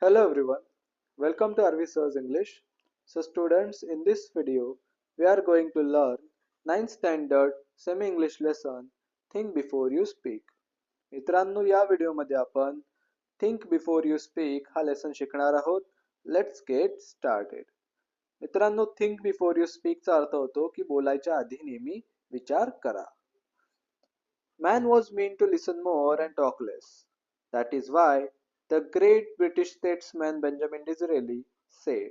Hello everyone, welcome to Arvi Sir's English. So students, in this video, we are going to learn 9th standard semi-English lesson Think Before You Speak. मित्रांनो या व्हिडिओमध्ये आपण Think Before You Speak हा lesson शिकणार आहोत. Let's get started. मित्रांनो Think Before You Speak चा अर्थ होतो की बोलायच्या आधी नेहमी विचार करा. Man was meant to listen more and talk less. That is why the great British statesman Benjamin Disraeli said,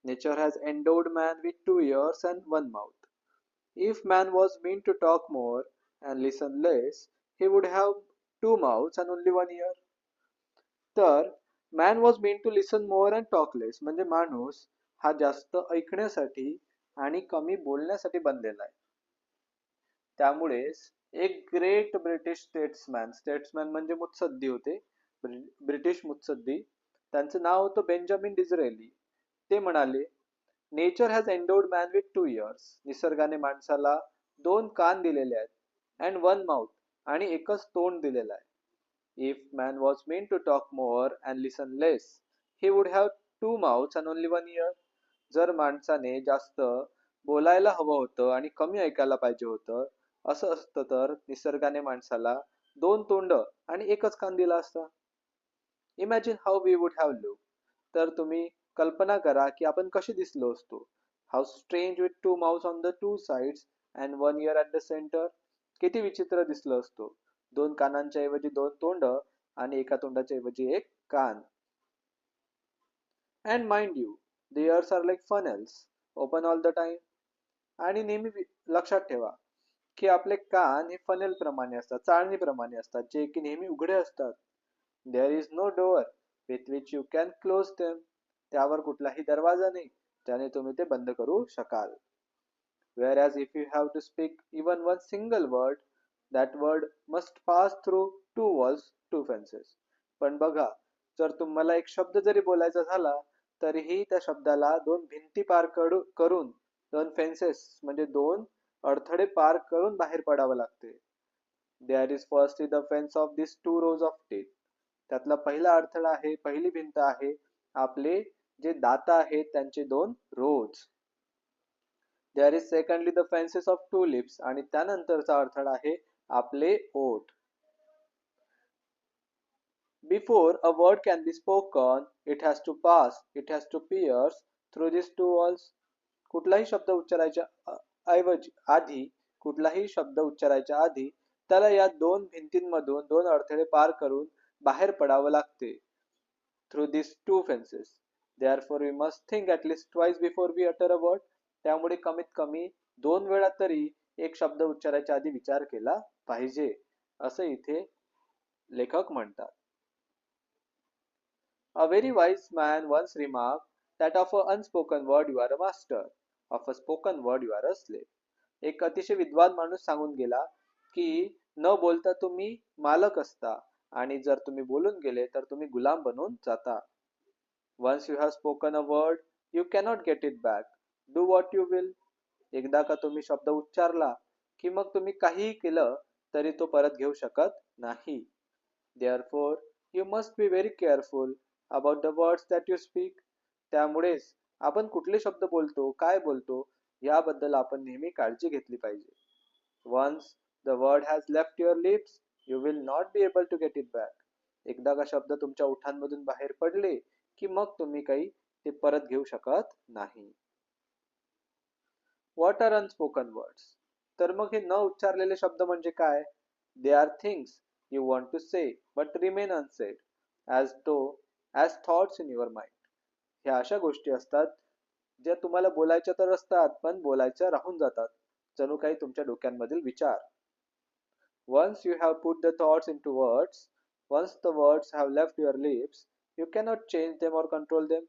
Nature has endowed man with 2 ears and one mouth. If man was meant to talk more and listen less, he would have 2 mouths and only 1 ear. तर man was meant to listen more and talk less म्हणजे माणूस हा जास्त ऐकण्यासाठी आणि कमी बोलण्यासाठी बनलेला आहे. त्यामुळेच एक ग्रेट ब्रिटिश स्टेट्समॅन म्हणजे मुत्सद्दी होते, ब्रिटिश मुत्सद्दी, त्यांचं नाव होतं बेंजामिन डिझरेली. ते म्हणाले, nature has endowed man with 2 ears. निसर्गाने माणसाला 2 कान दिलेले आहेत, अँड 1 माउथ, आणि एकच तोंड दिलेलं आहे. If man was meant to talk more and listen less, he would have 2 mouths and only 1 ear. जर माणसाने जास्त बोलायला हवं होतं आणि कमी ऐकायला पाहिजे होतं, असं असतं तर निसर्गाने माणसाला 2 तोंड आणि एकच कान दिला असता. Imagine how we would have look. तर तुम्ही कल्पना करा की आपण कशी दिसलो असतो. How strange with 2 mouths on the 2 sides and 1 ear at the centre. किती विचित्र दिसलो असतो. 2 कानांच्या ऐवजी 2 तोंड आणि एका तोंडाच्या ऐवजी एक कान. And mind you, the ears are like funnels, open all the time. आणि नेहमी लक्षात ठेवा की आपले कान हे फनेल प्रमाणे असतात, चाळणीप्रमाणे असतात, जे की नेहमी उघडे असतात. There is no door with which you can close them. त्यावर कुठलाही दरवाजा नाही ज्याने तुम्ही ते बंद करू शकाल. Whereas if you have to speak even one single word, that word must pass through 2 walls, 2 fences. पण बघा, जर तुम्हाला एक शब्द जरी बोलायचा झाला तरीही त्या शब्दाला 2 भिंती पार करून 2 फेन्सेस म्हणजे 2 अडथळे पार करून बाहेर पडावं लागते. There is first the fence of this 2 rows of teeth. त्यातला पहिला अडथळा आहे, पहिली भिंत आहे आपले जे दात आहेत त्यांचे 2 rows. There is secondly the fences of 2 lips आणि त्यानंतरचा अडथळा आहे आपले ओठ. Before a word can be spoken, it has to pass, it has to pierce through this 2 walls. कुठलाही शब्द उच्चारायच्या आधी कुठलाही शब्द उच्चारायच्या आधी त्याला या 2 भिंतींमधून 2 अडथळे पार करून बाहेर पडावं लागते. Through this 2 fences. Therefore we must think at least twice before we utter a word. त्यामुळे कमीत कमी 2 वेळा तरी एक शब्द उच्चारायच्या आधी विचार केला पाहिजे, असं इथे लेखक म्हणतात. A very wise man once remarked that of a unspoken word you are a master, of a spoken word you are a slave. एक अतिशय विद्वान माणूस सांगून गेला की न बोलता तुम्ही मालक असता आणि जर तुम्ही बोलून गेले तर तुम्ही गुलाम बनून जाता. Once you have spoken a word, you cannot get it back. Do what you will. एकदा का तुम्ही शब्द उच्चारला की मग तुम्ही काहीही केलं तरी तो परत घेऊ शकत नाही. Therefore, you must be very careful about the words that you speak. त्यामुळेच आपण कुठले शब्द बोलतो, काय बोलतो याबद्दल आपण नेहमी काळजी घेतली पाहिजे. Once the word has left your lips, you will not be able to get it back. एकदा का शब्द तुमच्या ओठांमधून बाहेर पडले की मग तुम्ही काही ते परत घेऊ शकत नाही. What are unspoken words? तर मग हे न उच्चारलेले शब्द म्हणजे काय? They are things you want to say but remain unsaid, as thoughts in your mind. ह्या अशा गोष्टी असतात ज्या तुम्हाला बोलायच्या तर असतात पण बोलायच्या राहून जातात, जणू काही तुमच्या डोक्यांमधील विचार. Once you have put the thoughts into words, once the words have left your lips, you cannot change them or control them.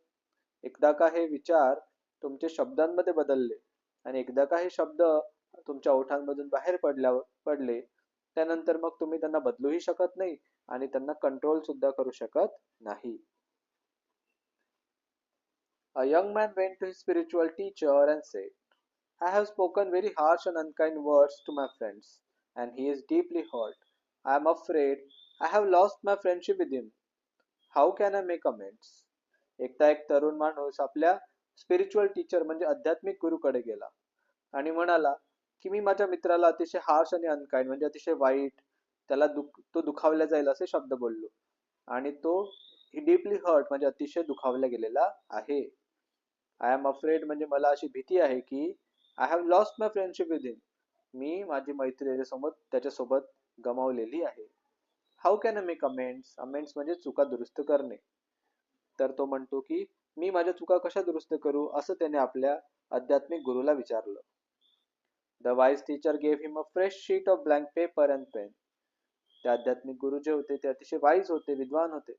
एकदा का हे विचार तुमचे शब्दांमध्ये बदलले आणि एकदा का हे शब्द तुमच्या ओठांमधून बाहेर पडले त्यानंतर मग तुम्ही त्यांना बदलूही शकत नाही आणि त्यांना कंट्रोल सुद्धा करू शकत नाही. A young man went to his spiritual teacher and said, I have spoken very harsh and unkind words to my friends, and he is deeply hurt. I am afraid I have lost my friendship with him. How can I make amends? एकदा एक तरुण माणूस आपल्या spiritual teacher म्हणजे आध्यात्मिक गुरुकडे गेला आणि म्हणाला की मी माझ्या मित्राला अतिशय हार्श आणि अनकाइंड म्हणजे अतिशय वाईट, त्याला तो दुखावला जाईल असे शब्द बोललो आणि तो डीपली हर्ट म्हणजे अतिशय दुखावला गेलेला आहे. आय एम अफ्रेड म्हणजे मला अशी भीती आहे की I have lost my friendship with him, मी माझी मैत्री त्याच्यासोबत गमावलेली आहे. How can I make amends, amends म्हणजे चुका दुरुस्त करणे. तर तो म्हणतो की मी माझ्या चुका कशा दुरुस्त करू असं त्याने आपल्या आध्यात्मिक गुरुला विचारलं. The wise teacher gave him a fresh sheet of blank paper and pen. ते आध्यात्मिक गुरु जे होते ते अतिशय वाईज होते, विद्वान होते.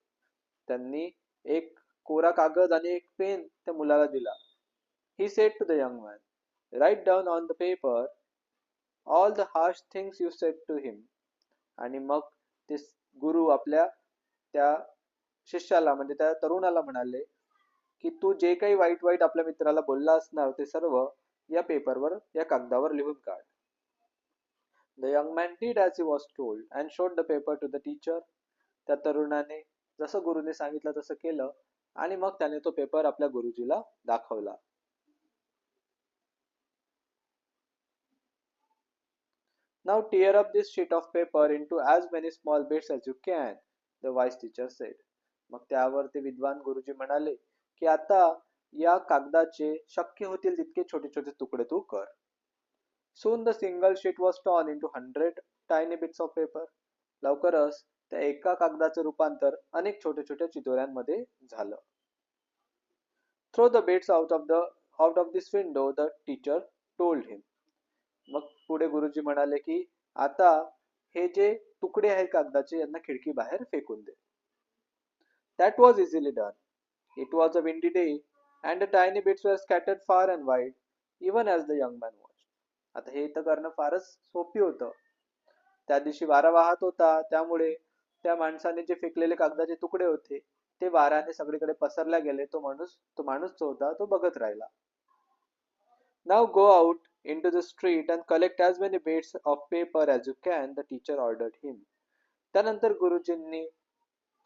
त्यांनी एक कोरा कागद आणि एक पेन त्या मुलाला दिला. He said to the young man, write down on the paper all the harsh things you said to him. आणि मग ते गुरु आपल्या त्या शिष्याला म्हणजे त्या तरुणाला म्हणाले की तू जे काही वाईट वाईट आपल्या मित्राला बोलला असणार ते सर्व या पेपरवर, या कागदावर लिहून काढ. The young man did as he was told and showed the paper to the teacher. त्या तरुणाने जसं गुरुने सांगितलं तसं केलं आणि मग त्याने तो पेपर आपल्या गुरुजीला दाखवला. Now tear up this sheet of paper into as many small bits as you can, the wise teacher said. मग त्यावर ते विद्वान गुरुजी म्हणाले की आता या कागदाचे शक्य होतील तितके छोटे छोटे तुकडे तू कर. Soon the single sheet was torn into 100 tiny bits of paper. लवकरच त्या एका कागदाचे रूपांतर अनेक छोट्या छोट्या चितोऱ्यांमध्ये झालं. Throw the bits out of this window, the teacher told him. मग पुढे गुरुजी म्हणाले की आता हे जे तुकडे आहेत कागदाचे यांना खिडकी बाहेर फेकून दे. That was easily done. It was a windy day and the tiny bits were scattered far and wide, even as the young man watched. आता हे तर करणं फारच सोपी होतं. त्या दिवशी वारा वाहत होता, त्यामुळे त्या माणसाने जे फेकलेले कागदाचे तुकडे होते ते वाऱ्याने सगळीकडे पसरल्या गेले. तो माणूस जो होता तो बघत राहिला. Now go out into the street and collect as many bits of paper as you can, the teacher ordered him. त्यानंतर गुरुजींनी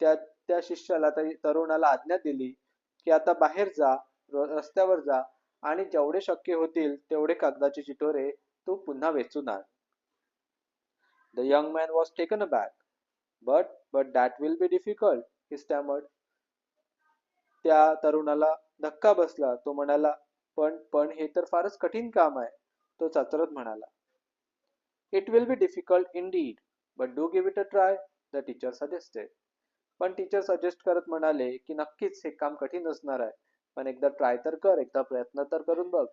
त्या त्या शिष्याला तरुणाला आज्ञा दिली की आता बाहेर जा, रस्त्यावर जा आणि जेवढे शक्य होतील तेवढे कागदाचे चिटोरे तू पुन्हा वेचून आण. The young man was taken aback. But that will be difficult, he stammered. त्या तरुणाला धक्का बसला. तो म्हणाला पण हे तर फारच कठीण काम आहे. तो चचरत म्हणाला. It will be difficult indeed, but do give it a try, the teacher suggested. पण टीचर सजेस्ट करत म्हणाले की नक्कीच हे काम कठीण असणार आहे, पण एकदा ट्राय तर कर, एकदा प्रयत्न तर करून बघ.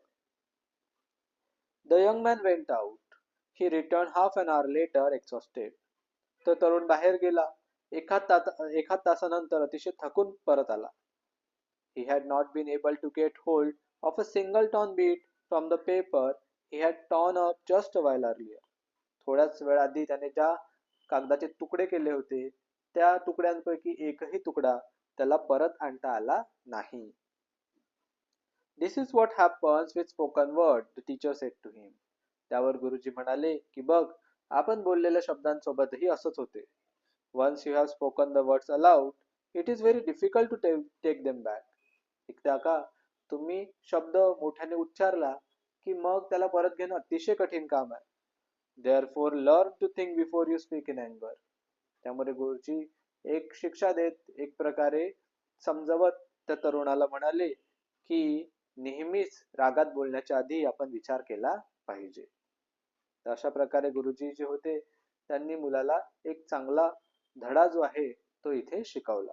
The young man went out. He returned half an hour later exhausted. तो तरुण बाहेर गेला. एखाद तासानंतर अतिशय थकून परत आला. He had not been able to get hold of a single torn bit from the paper he had torn up just a while earlier. थोड्याच वेळ आधी त्याने ज्या कागदाचे तुकडे केले होते त्या तुकड्यांपैकी एकही तुकडा त्याला परत आणता आला नाही. This is what happens with spoken word, the teacher said to him. त्यावर गुरुजी म्हणाले की बघ, आपण बोललेल्या शब्दांसोबतही असंच होते. Once you have spoken the words aloud, it is very difficult to take them back. एकदा का तुम्ही शब्द मोठ्याने उच्चारला की मग त्याला परत घेणं अतिशय कठीण काम आहे. Therefore learn to think before you speak in anger. त्यामुळे गुरुजी एक शिक्षा देत एक प्रकारे समजावत त्या तरुणाला म्हणाले की नेहमीच रागात बोलण्याच्या आधी आपण विचार केला पाहिजे. अशा प्रकारे गुरुजी जे होते त्यांनी मुलाला एक चांगला धडा जो आहे तो इथे शिकवला.